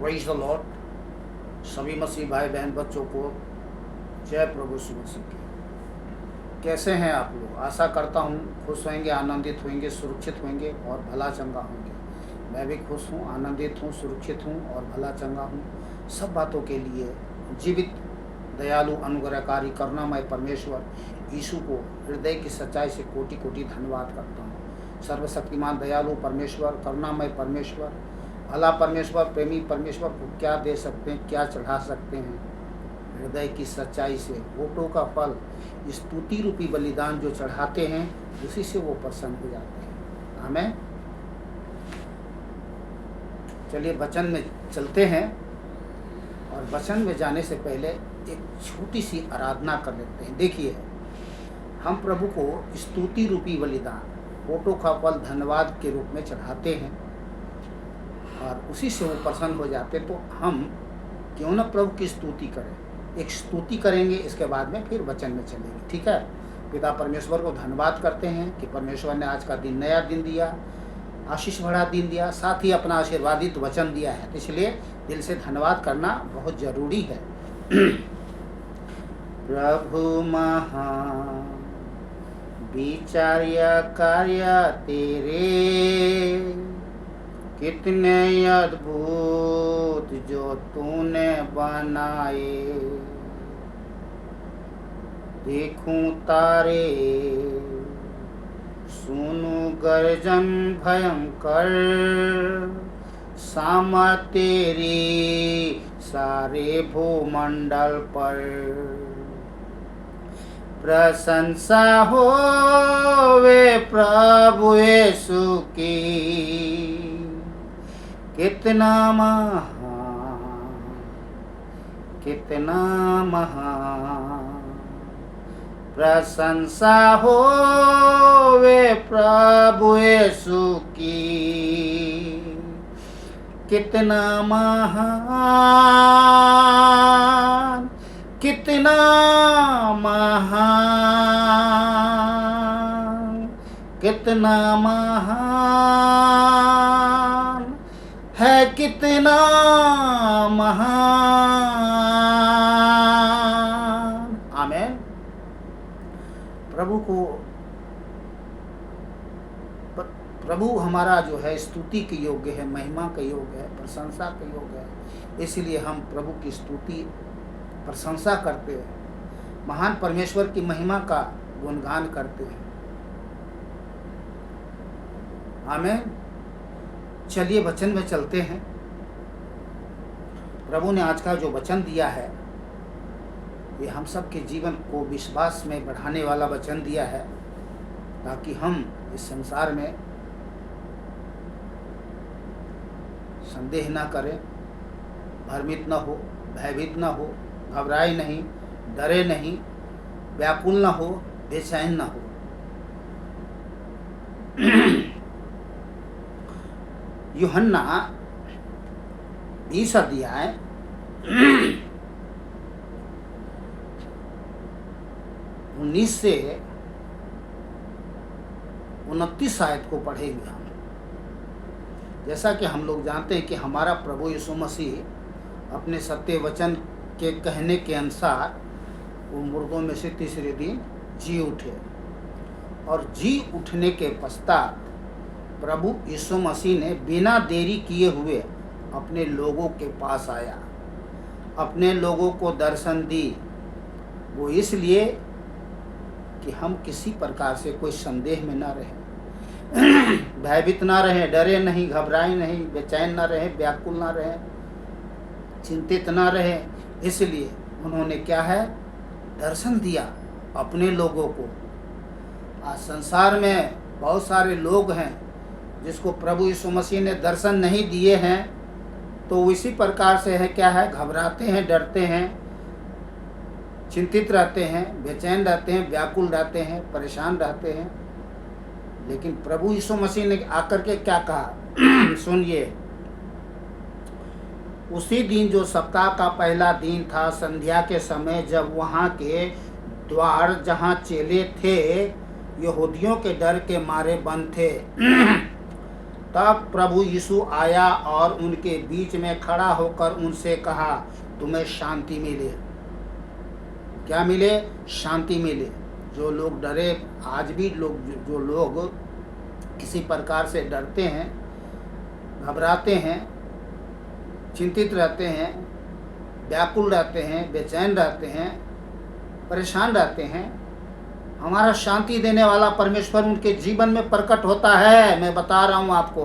Praise the Lord. सभी मसीह भाई बहन बच्चों को जय प्रभु यीशु मसीह की। कैसे हैं आप लोग? आशा करता हूँ खुश होंगे, आनंदित होंगे, सुरक्षित होंगे और भला चंगा होंगे। मैं भी खुश हूँ, आनंदित हूँ, सुरक्षित हूँ और भला चंगा हूँ। सब बातों के लिए जीवित दयालु अनुग्रहकारी करुणामय परमेश्वर यीशु को हृदय की सच्चाई से कोटि कोटि धन्यवाद करता हूँ। सर्वशक्तिमान दयालु परमेश्वर, करुणामय परमेश्वर, भला परमेश्वर, प्रेमी परमेश्वर को क्या दे सकते हैं, क्या चढ़ा सकते हैं? हृदय की सच्चाई से वोटों का फल स्तुति रूपी बलिदान जो चढ़ाते हैं उसी से वो प्रसन्न हो जाते हैं। आमीन। चलिए वचन में चलते हैं और वचन में जाने से पहले एक छोटी सी आराधना कर लेते हैं। देखिए, हम प्रभु को स्तुति रूपी बलिदान, वोटों का फल धन्यवाद के रूप में चढ़ाते हैं और उसी से वो प्रसन्न हो जाते। तो हम क्यों न प्रभु की स्तुति करें। एक स्तुति करेंगे, इसके बाद में फिर वचन में चलेंगे। ठीक है। पिता परमेश्वर को धन्यवाद करते हैं कि परमेश्वर ने आज का दिन, नया दिन दिया, आशीष भरा दिन दिया, साथ ही अपना आशीर्वादित वचन दिया है। तो इसलिए दिल से धन्यवाद करना बहुत जरूरी है। प्रभु महान विचार्य कार्य तेरे, कितने अद्भुत जो तूने बनाए। देखूं तारे, सुनूं गर्जन भयंकर, सामा तेरी सारे भूमंडल पर। प्रशंसा होवे प्रभु यीशु की, कितना महान, कितना महान। प्रशंसा होवे प्रभु यीशु की, कितना महान, कितना महान, कितना महान है, कितना महान। आमीन। प्रभु हमारा जो है स्तुति के योग्य है, महिमा के योग्य है, प्रशंसा के योग्य है। इसलिए हम प्रभु की स्तुति प्रशंसा करते हैं, महान परमेश्वर की महिमा का गुणगान करते हैं। आमीन। चलिए वचन में चलते हैं। प्रभु ने आज का जो वचन दिया है ये हम सब के जीवन को विश्वास में बढ़ाने वाला वचन दिया है, ताकि हम इस संसार में संदेह न करें, भ्रमित न हो, भयभीत न हो, घबराए नहीं, डरे नहीं, व्याकुल न हो, बेचैन न हो। यूहन्ना 20 अध्याय 19 से 29 आयत को पढ़ेंगे हम। जैसा कि हम लोग जानते हैं कि हमारा प्रभु यीशु मसीह अपने सत्य वचन के कहने के अनुसार वो मुर्दों में से तीसरे दिन जी उठे और जी उठने के पश्चात प्रभु यीशु मसीह ने बिना देरी किए हुए अपने लोगों के पास आया, अपने लोगों को दर्शन दी। वो इसलिए कि हम किसी प्रकार से कोई संदेह में ना रहें, भयभीत ना रहें, डरे नहीं, घबराए नहीं, बेचैन ना रहें, व्याकुल ना रहें, चिंतित ना रहें। इसलिए उन्होंने क्या है, दर्शन दिया अपने लोगों को। आज संसार में बहुत सारे लोग हैं जिसको प्रभु यीशु मसीह ने दर्शन नहीं दिए हैं, तो इसी प्रकार से है, क्या है, घबराते हैं, डरते हैं, चिंतित रहते हैं, बेचैन रहते हैं, व्याकुल रहते हैं, परेशान रहते हैं। लेकिन प्रभु यीशु मसीह ने आकर के क्या कहा सुनिए। उसी दिन जो सप्ताह का पहला दिन था, संध्या के समय, जब वहाँ के द्वार जहाँ चेले थे यहूदियों के डर के मारे बंद थे, तब प्रभु यीशु आया और उनके बीच में खड़ा होकर उनसे कहा, तुम्हें शांति मिले। क्या मिले? शांति मिले। जो लोग डरे, आज भी जो लोग इसी प्रकार से डरते हैं, घबराते हैं, चिंतित रहते हैं, व्याकुल रहते हैं, बेचैन रहते हैं, परेशान रहते हैं, हमारा शांति देने वाला परमेश्वर उनके जीवन में प्रकट होता है। मैं बता रहा हूँ आपको,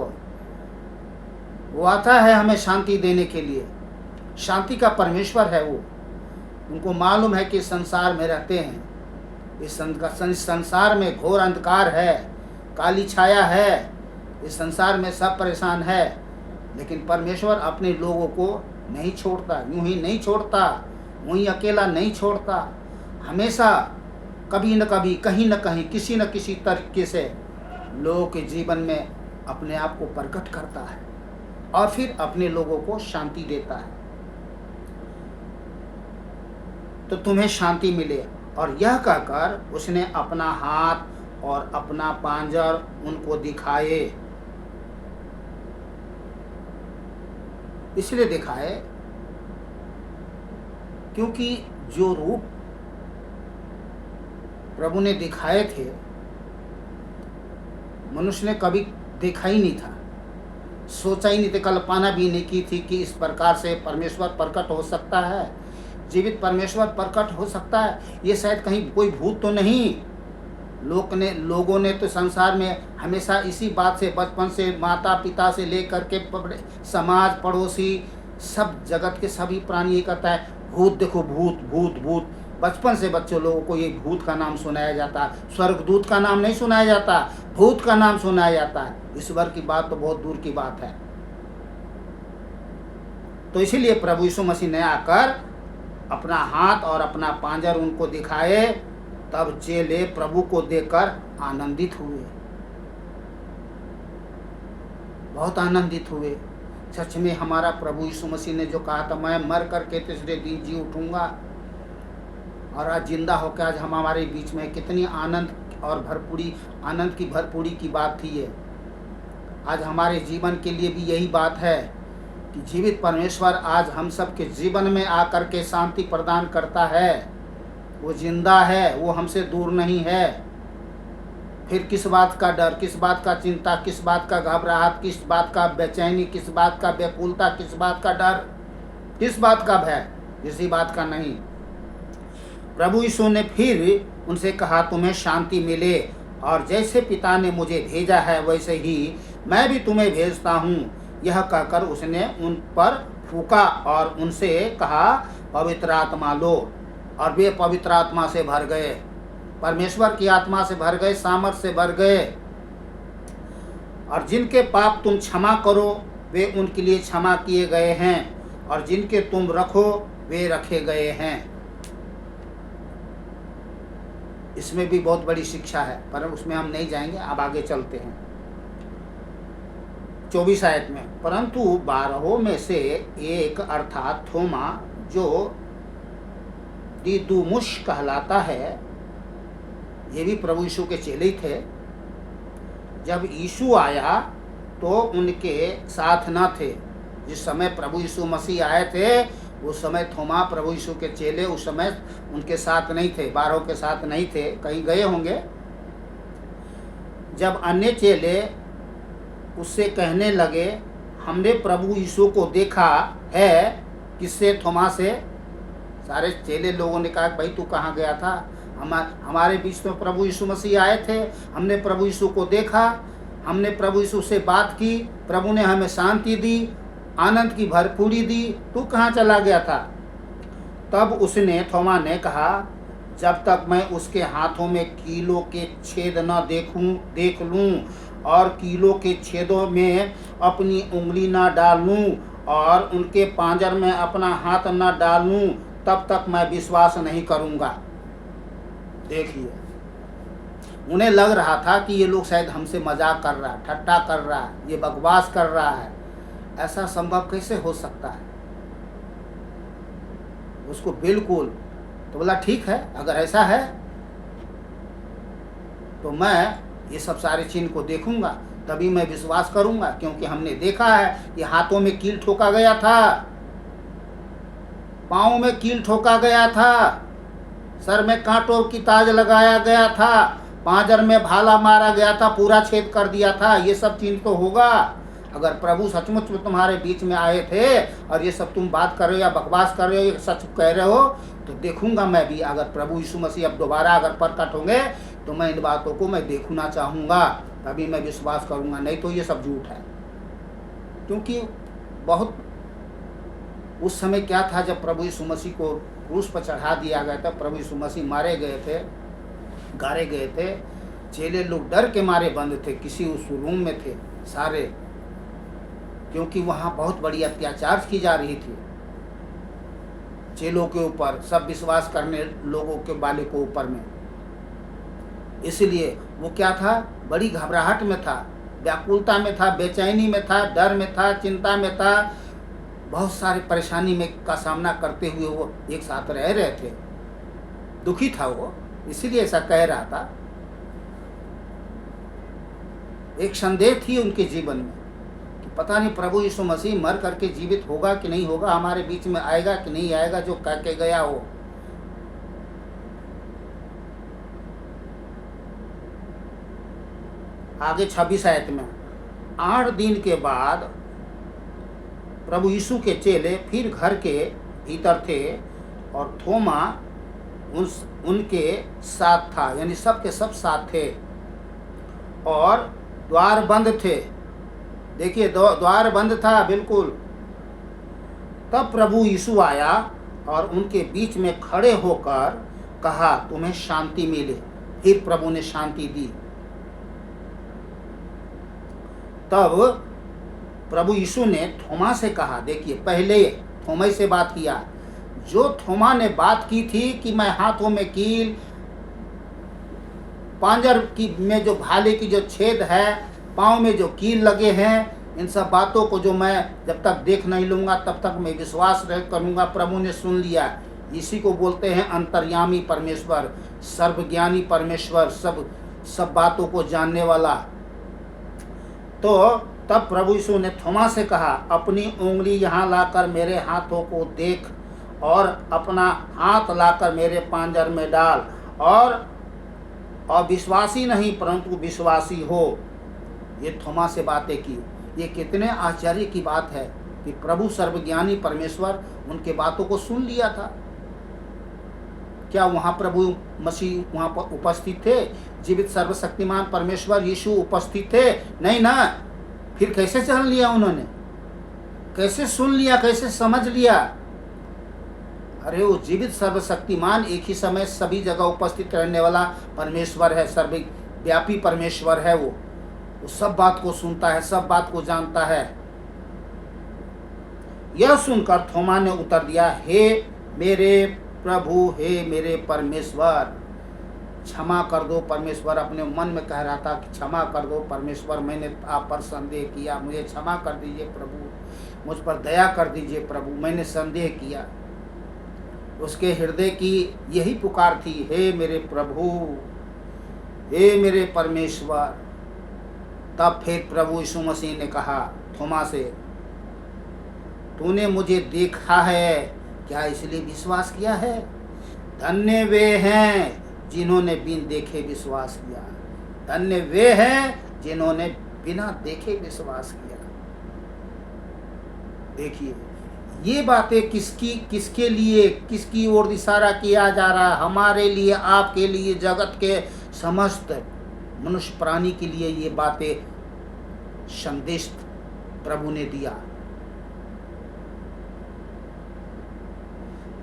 वो आता है हमें शांति देने के लिए। शांति का परमेश्वर है वो। उनको मालूम है कि संसार में रहते हैं, इस संसार में घोर अंधकार है, काली छाया है, इस संसार में सब परेशान है, लेकिन परमेश्वर अपने लोगों को नहीं छोड़ता, यूं ही नहीं छोड़ता, वहीं अकेला नहीं छोड़ता। हमेशा कभी न कभी, कहीं न कहीं, किसी न किसी तरीके से लोगों के जीवन में अपने आप को प्रकट करता है और फिर अपने लोगों को शांति देता है। तो तुम्हें शांति मिले। और यह कहकर उसने अपना हाथ और अपना पांजर उनको दिखाए। इसलिए दिखाए क्योंकि जो रूप प्रभु ने दिखाए थे, मनुष्य ने कभी देखा ही नहीं था, सोचा ही नहीं था, कल्पना भी नहीं की थी कि इस प्रकार से परमेश्वर प्रकट हो सकता है, जीवित परमेश्वर प्रकट हो सकता है। ये शायद कहीं कोई भूत तो नहीं। लोगों ने तो संसार में हमेशा इसी बात से, बचपन से, माता पिता से लेकर के समाज, पड़ोसी, सब जगत के सभी प्राणी ये कहता है, भूत देखो, भूत भूत भूत। बचपन से बच्चों लोगों को ये भूत का नाम सुनाया जाता है। स्वर्गदूत का नाम नहीं सुनाया जाता, भूत का नाम सुनाया जाता है। ईश्वर की बात तो बहुत दूर की बात है। तो इसीलिए प्रभु यीशु मसीह ने आकर अपना हाथ और अपना पांजर उनको दिखाए। तब चेले प्रभु को देखकर आनंदित हुए, बहुत आनंदित हुए। सच में हमारा प्रभु यीशु मसीह ने जो कहा था, मैं मर करके तीसरे दिन जी उठूंगा, और आज जिंदा होकर आज हम हमारे बीच में, कितनी आनंद और आनंद की भरपूरी की बात थी ये। आज हमारे जीवन के लिए भी यही बात है कि जीवित परमेश्वर आज हम सब के जीवन में आकर के शांति प्रदान करता है। वो जिंदा है, वो हमसे दूर नहीं है। फिर किस बात का डर, किस बात का चिंता, किस बात का घबराहट, किस बात का बेचैनी, किस बात का व्याकुलता, किस बात का डर, किस बात का भय? किसी बात का नहीं। प्रभु यीशु ने फिर उनसे कहा, तुम्हें शांति मिले, और जैसे पिता ने मुझे भेजा है वैसे ही मैं भी तुम्हें भेजता हूँ। यह कहकर उसने उन पर फूंका और उनसे कहा, पवित्र आत्मा लो। और वे पवित्र आत्मा से भर गए, परमेश्वर की आत्मा से भर गए, सामर्थ से भर गए। और जिनके पाप तुम क्षमा करो वे उनके लिए क्षमा किए गए हैं, और जिनके तुम रखो वे रखे गए हैं। इसमें भी बहुत बड़ी शिक्षा है, पर उसमें हम नहीं जाएंगे। अब आगे चलते हैं 24 आयत में। परंतु 12 में से एक अर्थात थोमा, जो दिदुमुस कहलाता है, ये भी प्रभु यीशु के चेले थे। जब यीशु आया तो उनके साथ न थे। जिस समय प्रभु यीशु मसीह आए थे उस समय थोमा, प्रभु यीशु के चेले, उस समय उनके साथ नहीं थे, 12 के साथ नहीं थे, कहीं गए होंगे। जब अन्य चेले उससे कहने लगे, हमने प्रभु यीशु को देखा है। किससे? थोमा से। सारे चेले लोगों ने कहा, भाई तू कहाँ गया था? हमारे बीच में प्रभु यीशु मसीह आए थे, हमने प्रभु यीशु को देखा, हमने प्रभु यीशु से बात की, प्रभु ने हमें शांति दी, आनंद की भरपूरी दी, तू कहाँ चला गया था? तब उसने, थोमा ने कहा, जब तक मैं उसके हाथों में कीलों के छेद न देख लूं और कीलों के छेदों में अपनी उंगली न डालूं और उनके पांजर में अपना हाथ न डालूं, तब तक मैं विश्वास नहीं करूंगा। देखिए, उन्हें लग रहा था कि ये लोग शायद हमसे मजाक कर रहा है, ठट्टा कर रहा है, ये बकवास कर रहा है। ऐसा संभव कैसे हो सकता है? उसको बिल्कुल तो बोला, ठीक है, अगर ऐसा है तो मैं ये सब सारे चिन्ह को देखूंगा। तभी मैं विश्वास करूंगा, क्योंकि हमने देखा है कि हाथों में कील ठोका गया था, पाँव में कील ठोका गया था, सर में कांटों की ताज लगाया गया था, पांजर में भाला मारा गया था, पूरा छेद कर दिया था। ये सब चीज तो होगा। अगर प्रभु सचमुच में तुम्हारे बीच में आए थे और ये सब तुम बात कर रहे हो या बकवास कर रहे हो, ये सच कह रहे हो, तो देखूंगा मैं भी। अगर प्रभु यीशु मसीह अब दोबारा अगर प्रकट होंगे तो मैं इन बातों को मैं देखना चाहूँगा, तभी मैं विश्वास करूँगा, नहीं तो ये सब झूठ है। क्योंकि बहुत उस समय क्या था, जब प्रभु यीशु मसीह को क्रूस पर चढ़ा दिया गया था, प्रभु यीशु मसीह मारे गए थे, गाड़े गए थे, चेले लोग डर के मारे बंद थे, किसी उस रूम में थे सारे, क्योंकि वहाँ बहुत बड़ी अत्याचार की जा रही थी चेलों के ऊपर, सब विश्वास करने लोगों के वाले को ऊपर में। इसलिए वो क्या था, बड़ी घबराहट में था, व्याकुलता में था, बेचैनी में था, डर में था, चिंता में था, बहुत सारी परेशानी में का सामना करते हुए वो एक साथ रह रहे थे। दुखी था वो, इसीलिए ऐसा कह रहा था। एक संदेह थी उनके जीवन में कि पता नहीं प्रभु यीशु मसीह मर करके जीवित होगा कि नहीं होगा, हमारे बीच में आएगा कि नहीं आएगा, जो कह के गया हो। आगे 26 आयत में, 8 दिन के बाद प्रभु यीशु के चेले फिर घर के भीतर थे और थोमा उनके साथ था, यानी सब के सब साथ थे, और द्वार बंद थे। देखिए द्वार बंद था बिल्कुल। तब प्रभु यीशु आया और उनके बीच में खड़े होकर कहा, तुम्हें शांति मिले। फिर प्रभु ने शांति दी। तब प्रभु यीशु ने थोमा से कहा, देखिए पहले थोमा से बात किया, जो थोमा ने बात की थी कि मैं हाथों में कील, पांजर की में जो भाले की जो छेद है, पाँव में जो कील लगे हैं, इन सब बातों को जो मैं जब तक देख नहीं लूँगा तब तक मैं विश्वास नहीं करूँगा। प्रभु ने सुन लिया। इसी को बोलते हैं अंतर्यामी परमेश्वर, सर्वज्ञानी परमेश्वर, सब बातों को जानने वाला। तो तब प्रभु यीशु ने थोमा से कहा, अपनी उंगली यहाँ लाकर मेरे हाथों को देख और अपना हाथ लाकर मेरे पांजर में डाल, और अविश्वासी नहीं परंतु विश्वासी हो। ये थोमा से बातें की। ये कितने आश्चर्य की बात है कि प्रभु सर्वज्ञानी परमेश्वर उनके बातों को सुन लिया था। क्या वहाँ प्रभु मसीह वहाँ पर उपस्थित थे? जीवित सर्वशक्तिमान परमेश्वर यीशु उपस्थित थे? नहीं ना। फिर कैसे जान लिया उन्होंने? कैसे सुन लिया? कैसे समझ लिया? अरे वो जीवित सर्वशक्तिमान एक ही समय सभी जगह उपस्थित रहने वाला परमेश्वर है, सर्वव्यापी परमेश्वर है। वो सब बात को सुनता है, सब बात को जानता है। यह सुनकर थोमा ने उत्तर दिया, हे मेरे प्रभु, हे मेरे परमेश्वर। क्षमा कर दो परमेश्वर। अपने मन में कह रहा था कि क्षमा कर दो परमेश्वर, मैंने आप पर संदेह किया, मुझे क्षमा कर दीजिए प्रभु, मुझ पर दया कर दीजिए प्रभु, मैंने संदेह किया। उसके हृदय की यही पुकार थी, हे मेरे प्रभु, हे मेरे परमेश्वर। तब फिर प्रभु यीशु मसीह ने कहा थोमा से, तूने मुझे देखा है क्या, इसलिए विश्वास किया है? धन्य वे हैं जिन्होंने बिन देखे विश्वास किया। धन्य वे हैं जिन्होंने बिना देखे विश्वास किया। देखिए ये बातें किसके लिए, किसकी ओर इशारा किया जा रहा है? हमारे लिए, आपके लिए, जगत के समस्त मनुष्य प्राणी के लिए ये बातें संदेश प्रभु ने दिया।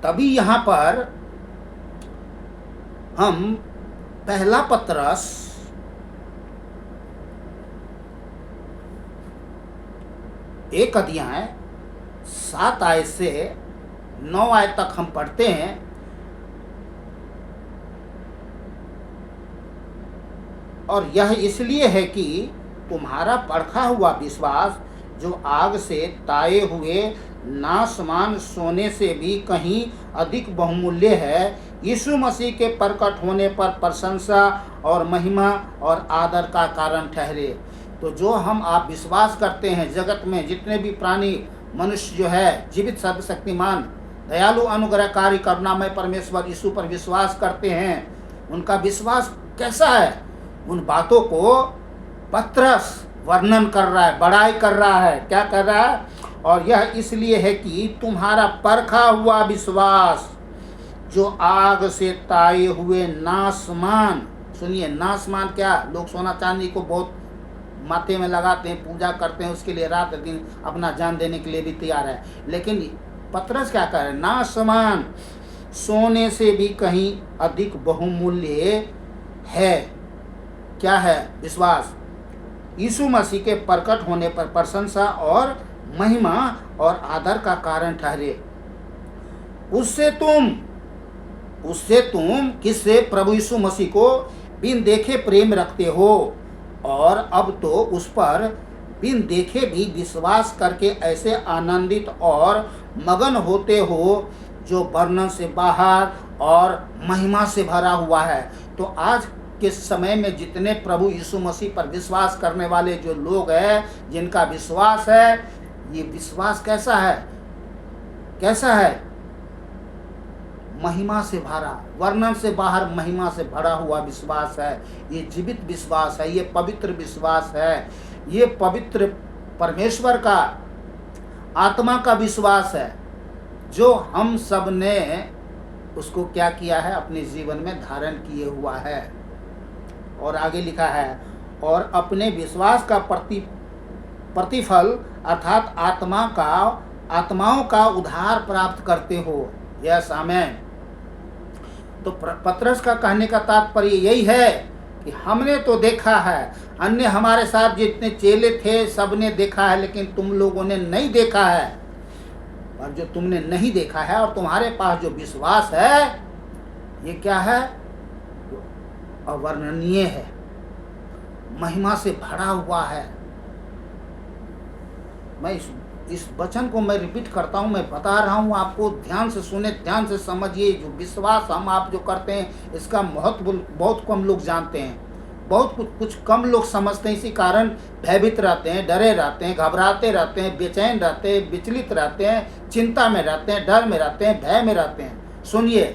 तभी यहाँ पर हम पहला पत्रस 1 अध्याय 7 आयत से 9 आयत तक हम पढ़ते हैं। और यह इसलिए है कि तुम्हारा परखा हुआ विश्वास, जो आग से ताए हुए नाशमान सोने से भी कहीं अधिक बहुमूल्य है, यीशु मसीह के प्रकट होने पर प्रशंसा और महिमा और आदर का कारण ठहरे। तो जो हम आप विश्वास करते हैं, जगत में जितने भी प्राणी मनुष्य जो है, जीवित सर्वशक्तिमान दयालु अनुग्रहकारी करुणामय परमेश्वर यीशु पर विश्वास करते हैं, उनका विश्वास कैसा है, उन बातों को पत्रस वर्णन कर रहा है, बड़ाई कर रहा है। क्या कर रहा है? और यह इसलिए है कि तुम्हारा परखा हुआ विश्वास जो आग से ताए हुए नासमान, सुनिए नासमान क्या, लोग सोना चांदी को बहुत माथे में लगाते हैं, पूजा करते हैं, उसके लिए रात दिन अपना जान देने के लिए भी तैयार है, लेकिन पतरस क्या कर रहे हैं? नासमान सोने से भी कहीं अधिक बहुमूल्य है। क्या है? विश्वास यीशु मसीह के प्रकट होने पर प्रशंसा और महिमा और आदर का कारण ठहरे। उससे तुम किससे? प्रभु यीशु मसीह को बिन देखे प्रेम रखते हो, और अब तो उस पर बिन देखे भी विश्वास करके ऐसे आनंदित और मगन होते हो जो वर्णन से बाहर और महिमा से भरा हुआ है। तो आज के समय में जितने प्रभु यीशु मसीह पर विश्वास करने वाले जो लोग हैं, जिनका विश्वास है, ये विश्वास कैसा है? कैसा है? महिमा से भरा, वर्णन से बाहर महिमा से भरा हुआ विश्वास है। ये जीवित विश्वास है, ये पवित्र विश्वास है, ये पवित्र परमेश्वर का आत्मा का विश्वास है, जो हम सब ने उसको क्या किया है? अपने जीवन में धारण किए हुआ है। और आगे लिखा है, और अपने विश्वास का प्रतिफल अर्थात आत्माओं का उद्धार प्राप्त करते हो। Yes amen. तो पतरस का कहने का तात्पर्य यही है कि हमने तो देखा है, अन्य हमारे साथ जितने चेले थे सबने देखा है, लेकिन तुम लोगों ने नहीं देखा है। और जो तुमने नहीं देखा है और तुम्हारे पास जो विश्वास है, ये क्या है? अवर्णनीय है, महिमा से भरा हुआ है। मैं इस वचन को मैं रिपीट करता हूँ, मैं बता रहा हूँ आपको, ध्यान से सुने, ध्यान से समझिए। जो विश्वास हम आप जो करते हैं, इसका महत्व बहुत कम लोग जानते हैं, बहुत कुछ कम लोग समझते हैं। इसी कारण भयभीत रहते हैं, डरे रहते हैं, घबराते रहते हैं, बेचैन रहते हैं, विचलित रहते हैं, चिंता में रहते हैं, डर में रहते हैं, भय में रहते हैं। सुनिए,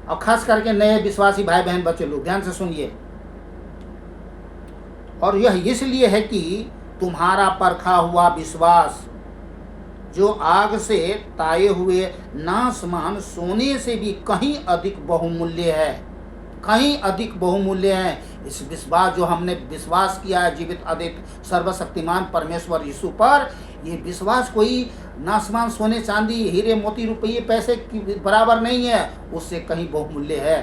और खास करके नए विश्वासी भाई बहन बच्चे लोग ध्यान से सुनिए। और यह इसलिए है कि तुम्हारा परखा हुआ विश्वास जो आग से ताए हुए नासमान सोने से भी कहीं अधिक बहुमूल्य है, कहीं अधिक बहुमूल्य है। इस विश्वास जो हमने विश्वास किया है जीवित अद्वित सर्वशक्तिमान परमेश्वर यीशु पर, ये विश्वास कोई नासमान सोने चांदी हीरे मोती रुपये पैसे की बराबर नहीं है, उससे कहीं बहुमूल्य है।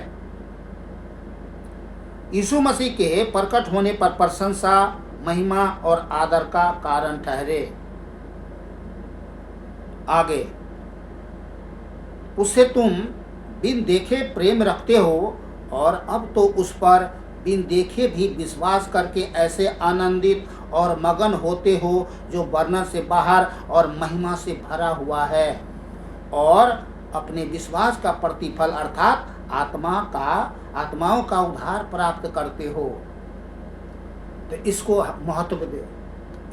यीशु मसीह के प्रकट होने पर प्रशंसा, महिमा और आदर का कारण ठहरे। आगे, उससे तुम बिन देखे प्रेम रखते हो, और अब तो उस पर बिन देखे भी विश्वास करके ऐसे आनंदित और मगन होते हो जो वर्णन से बाहर और महिमा से भरा हुआ है, और अपने विश्वास का प्रतिफल अर्थात आत्माओं का उद्धार प्राप्त करते हो। तो इसको महत्व दे,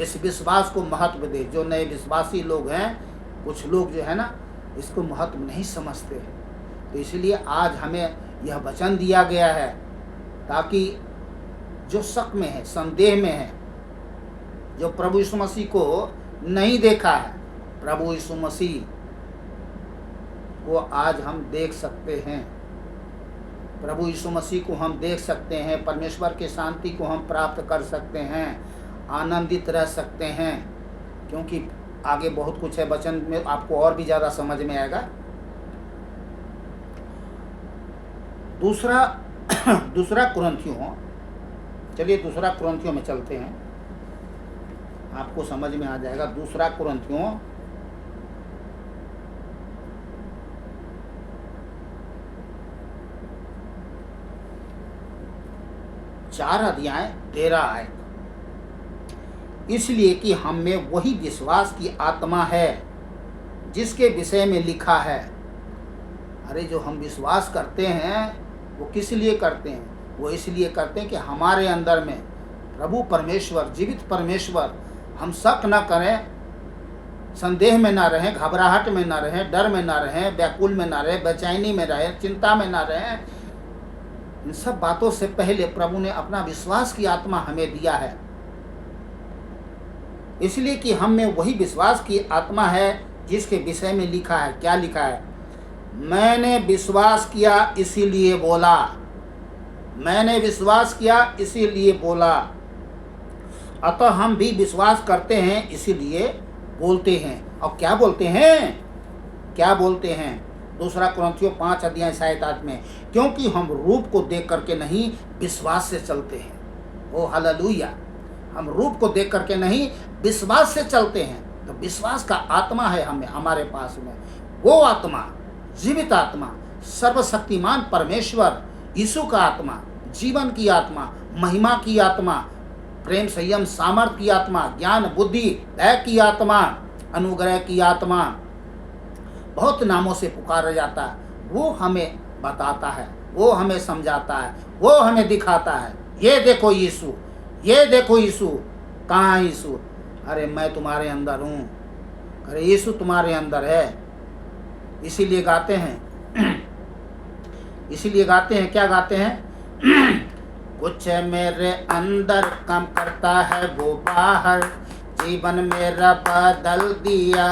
इस विश्वास को महत्व दे। जो नए विश्वासी लोग हैं, कुछ लोग जो है ना, इसको महत्व नहीं समझते हैं। तो इसलिए आज हमें यह वचन दिया गया है, ताकि जो शक में है, संदेह में है, जो प्रभु यीशु मसीह को नहीं देखा है, प्रभु यीशु मसीह को आज हम देख सकते हैं। प्रभु यीशु मसीह को हम देख सकते हैं, परमेश्वर की शांति को हम प्राप्त कर सकते हैं, आनंदित रह सकते हैं, क्योंकि आगे बहुत कुछ है वचन में, आपको और भी ज़्यादा समझ में आएगा। दूसरा कुरिन्थियों, चलिए दूसरा कुरिन्थियों में चलते हैं, आपको समझ में आ जाएगा। दूसरा कुरिन्थियों 4 अध्याय 13 आयत। इसलिए कि हम में वही विश्वास की आत्मा है जिसके विषय में लिखा है। अरे जो हम विश्वास करते हैं वो किस लिए करते हैं? वो इसलिए करते हैं कि हमारे अंदर में प्रभु परमेश्वर, जीवित परमेश्वर, हम शक न करें, संदेह में ना रहें, घबराहट में ना रहें, डर में ना रहें, व्याकुल में ना रहें, बेचैनी में रहें, चिंता में ना रहें। इन सब बातों से पहले प्रभु ने अपना विश्वास की आत्मा हमें दिया है, इसलिए कि हम में वही विश्वास की आत्मा है जिसके विषय में लिखा है। क्या लिखा है? मैंने विश्वास किया इसीलिए बोला, मैंने विश्वास किया इसीलिए बोला। अतः हम भी विश्वास करते हैं इसीलिए बोलते हैं। और क्या बोलते हैं? क्या बोलते हैं? 2 कुरिन्थियों 5 अध्याय 7 में, क्योंकि हम रूप को देख करके नहीं विश्वास से चलते हैं। ओ हालेलुया! हम रूप को देख करके नहीं विश्वास से चलते हैं। तो विश्वास का आत्मा है हमें, हमारे पास में। वो आत्मा, जीवित आत्मा, सर्वशक्तिमान परमेश्वर यीशु का आत्मा, जीवन की आत्मा, महिमा की आत्मा, प्रेम संयम सामर्थ की आत्मा, ज्ञान बुद्धि दया की आत्मा, अनुग्रह की आत्मा, बहुत नामों से पुकारा जाता है। वो हमें बताता है, वो हमें समझाता है, वो हमें दिखाता है। ये देखो यीशु, ये देखो यीशु। कहाँ है यीशु? अरे मैं तुम्हारे अंदर हूँ। अरे यीशु तुम्हारे अंदर है। इसीलिए गाते हैं, इसीलिए गाते हैं। क्या गाते हैं? कुछ मेरे अंदर काम करता है वो बाहर, जीवन मेरा बदल दिया।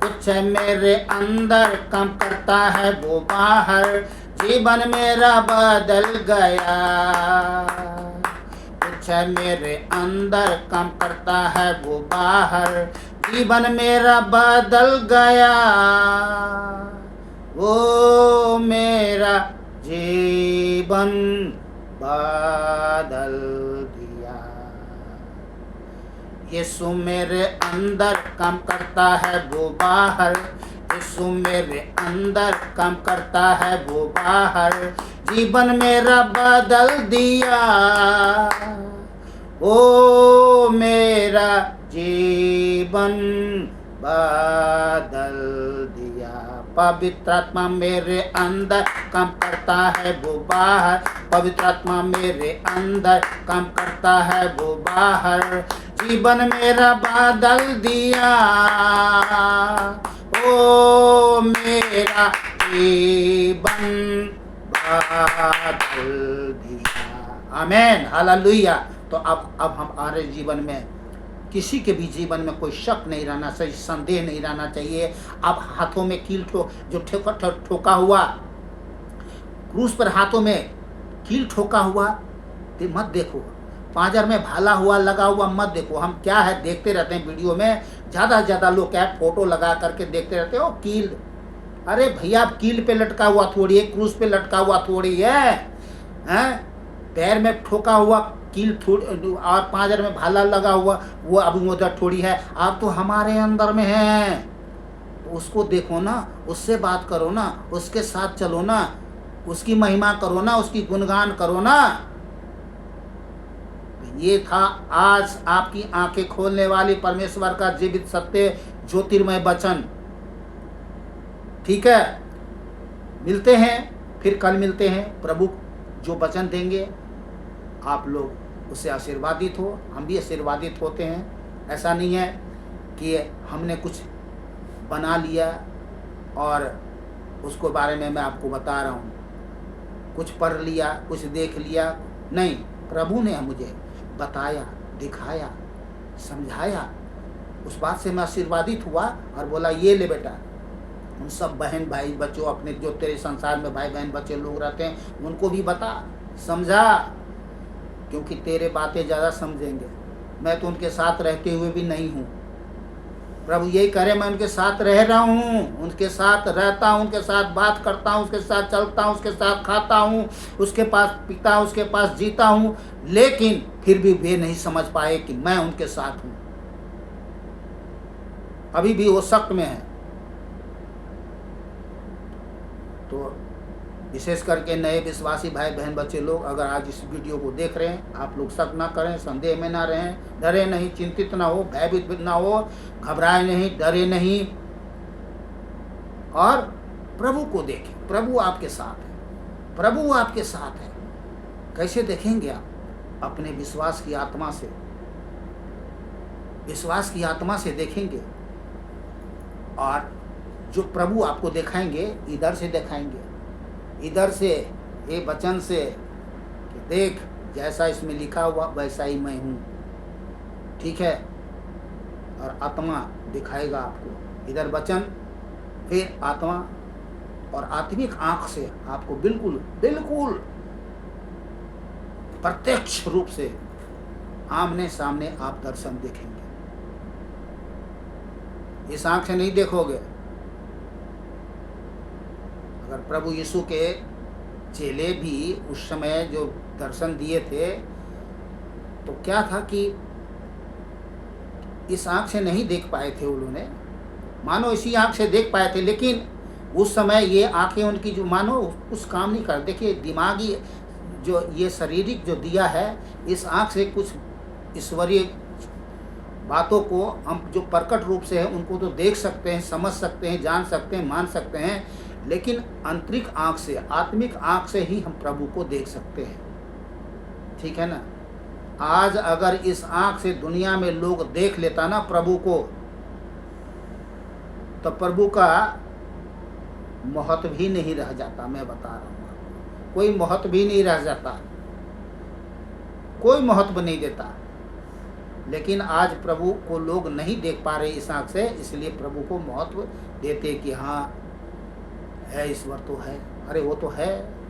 कुछ मेरे अंदर काम करता है वो बाहर, जीवन मेरा बदल गया। कुछ मेरे अंदर काम करता है वो बाहर, जीवन मेरा बदल गया। वो मेरा जीवन बदल दिया। यीशु मेरे अंदर काम करता है वो बाहर, यीशु मेरे अंदर काम करता है वो बाहर, जीवन मेरा बदल दिया। ओ मेरा जीवन बदल दिया। पवित्र आत्मा मेरे अंदर काम करता है वो बाहर, पवित्र आत्मा मेरे अंदर काम करता है वो बाहर, जीवन मेरा बदल दिया। ओ मेरा जीवन बदल दिया। आमीन, हालेलुया। तो अब हमारे जीवन में, किसी के भी जीवन में कोई शक नहीं रहना चाहिए, संदेह नहीं रहना चाहिए। अब हाथों में कील जो ठोका हुआ, क्रूस पर हाथों में कील ठोका हुआ तो मत देखो। पांजर में भाला हुआ लगा हुआ मत देखो। हम क्या है देखते रहते हैं वीडियो में, ज़्यादा से ज़्यादा लोग क्या फोटो लगा करके देखते रहते हो कील। अरे भैया, कील पे लटका हुआ थोड़ी है, क्रूस पे लटका हुआ थोड़ी है, पैर में ठोका हुआ कील थोड़ी और पांजर में भाला लगा हुआ वो अब उधर थोड़ी है। आप तो हमारे अंदर में है, तो उसको देखो ना, उससे बात करो ना, उसके साथ चलो ना, उसकी महिमा करो ना, उसकी गुणगान करो ना। ये था आज आपकी आंखें खोलने वाली परमेश्वर का जीवित सत्य ज्योतिर्मय वचन। ठीक है, मिलते हैं फिर, कल मिलते हैं। प्रभु जो वचन देंगे आप लोग उससे आशीर्वादित हो, हम भी आशीर्वादित होते हैं। ऐसा नहीं है कि हमने कुछ बना लिया और उसको बारे में मैं आपको बता रहा हूँ, कुछ पढ़ लिया, कुछ देख लिया। नहीं, प्रभु ने मुझे बताया, दिखाया, समझाया। उस बात से मैं आशीर्वादित हुआ और बोला ये ले बेटा, उन सब बहन भाई बच्चों, अपने जो तेरे संसार में भाई बहन बच्चे लोग रहते हैं उनको भी बता, समझा, क्योंकि तेरे बातें ज़्यादा समझेंगे। मैं तो उनके साथ रहते हुए भी नहीं हूँ। प्रभु यही करे, मैं उनके साथ रह रहा हूँ, उनके साथ रहता हूँ, उनके साथ बात करता हूँ, उसके साथ चलता हूँ, उसके साथ खाता हूँ, उसके पास पीता हूँ, उसके पास जीता हूँ, लेकिन फिर भी वे नहीं समझ पाए कि मैं उनके साथ हूँ। अभी भी वो शक में है। तो विशेष करके नए विश्वासी भाई बहन बच्चे लोग अगर आज इस वीडियो को देख रहे हैं, आप लोग शक ना करें, संदेह में ना रहें, डरे नहीं, चिंतित ना हो, भयभीत ना हो, घबराए नहीं, डरे नहीं, और प्रभु को देखें। प्रभु आपके साथ है, प्रभु आपके साथ है। कैसे देखेंगे आप? अपने विश्वास की आत्मा से देखेंगे, और जो प्रभु आपको दिखाएंगे इधर से दिखाएंगे, इधर से ये वचन से कि देख जैसा इसमें लिखा हुआ वैसा ही मैं हूँ, ठीक है। और आत्मा दिखाएगा आपको, इधर वचन फिर आत्मा, और आत्मिक आंख से आपको बिल्कुल बिल्कुल प्रत्यक्ष रूप से आमने सामने आप दर्शन देखेंगे। इस आंख से नहीं देखोगे। अगर प्रभु यीशु के चेले भी उस समय जो दर्शन दिए थे तो क्या था कि इस आंख से नहीं देख पाए थे उन्होंने, मानो इसी आंख से देख पाए थे, लेकिन उस समय ये आंखें उनकी जो मानो उस काम नहीं कर। देखिए दिमागी जो ये शारीरिक जो दिया है, इस आंख से कुछ ईश्वरीय बातों को हम जो प्रकट रूप से है उनको तो देख सकते हैं, समझ सकते हैं, जान सकते हैं, मान सकते हैं, लेकिन आंतरिक आंख से, आत्मिक आंख से ही हम प्रभु को देख सकते हैं, ठीक है ना। आज अगर इस आंख से दुनिया में लोग देख लेता ना प्रभु को, तो प्रभु का महत्व भी नहीं रह जाता। मैं बता रहा हूँ, कोई महत्व भी नहीं रह जाता, कोई महत्व नहीं देता। लेकिन आज प्रभु को लोग नहीं देख पा रहे इस आंख से, इसलिए प्रभु को महत्व देते कि हाँ है, ईश्वर तो है, अरे वो तो है,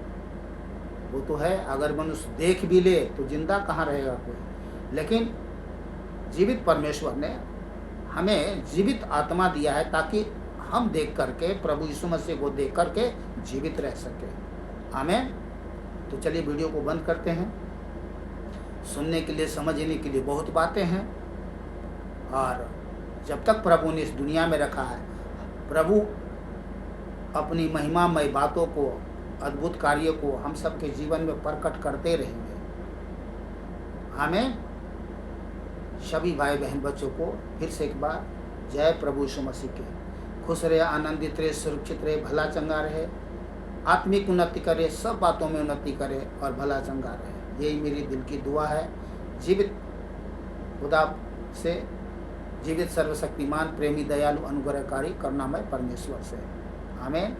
वो तो है। अगर मनुष्य देख भी ले तो जिंदा कहाँ रहेगा कोई। लेकिन जीवित परमेश्वर ने हमें जीवित आत्मा दिया है ताकि हम देख करके प्रभु यीशु मसीह को देख करके जीवित रह सके। आमीन। तो चलिए वीडियो को बंद करते हैं। सुनने के लिए, समझने के लिए बहुत बातें हैं, और जब तक प्रभु ने इस दुनिया में रखा है, प्रभु अपनी महिमामय बातों को, अद्भुत कार्यों को हम सबके जीवन में प्रकट करते रहेंगे। हमें सभी भाई बहन बच्चों को फिर से एक बार जय प्रभु यीशु मसीह के। खुश रहे, आनंदित रहे, सुरक्षित रहे, भला चंगा रहे, आत्मिक उन्नति करे, सब बातों में उन्नति करे और भला चंगा रहे। यही मेरी दिल की दुआ है। जीवित खुदा से, जीवित सर्वशक्तिमान प्रेमी दयालु अनुग्रहकारी करुणामय परमेश्वर से। आमीन।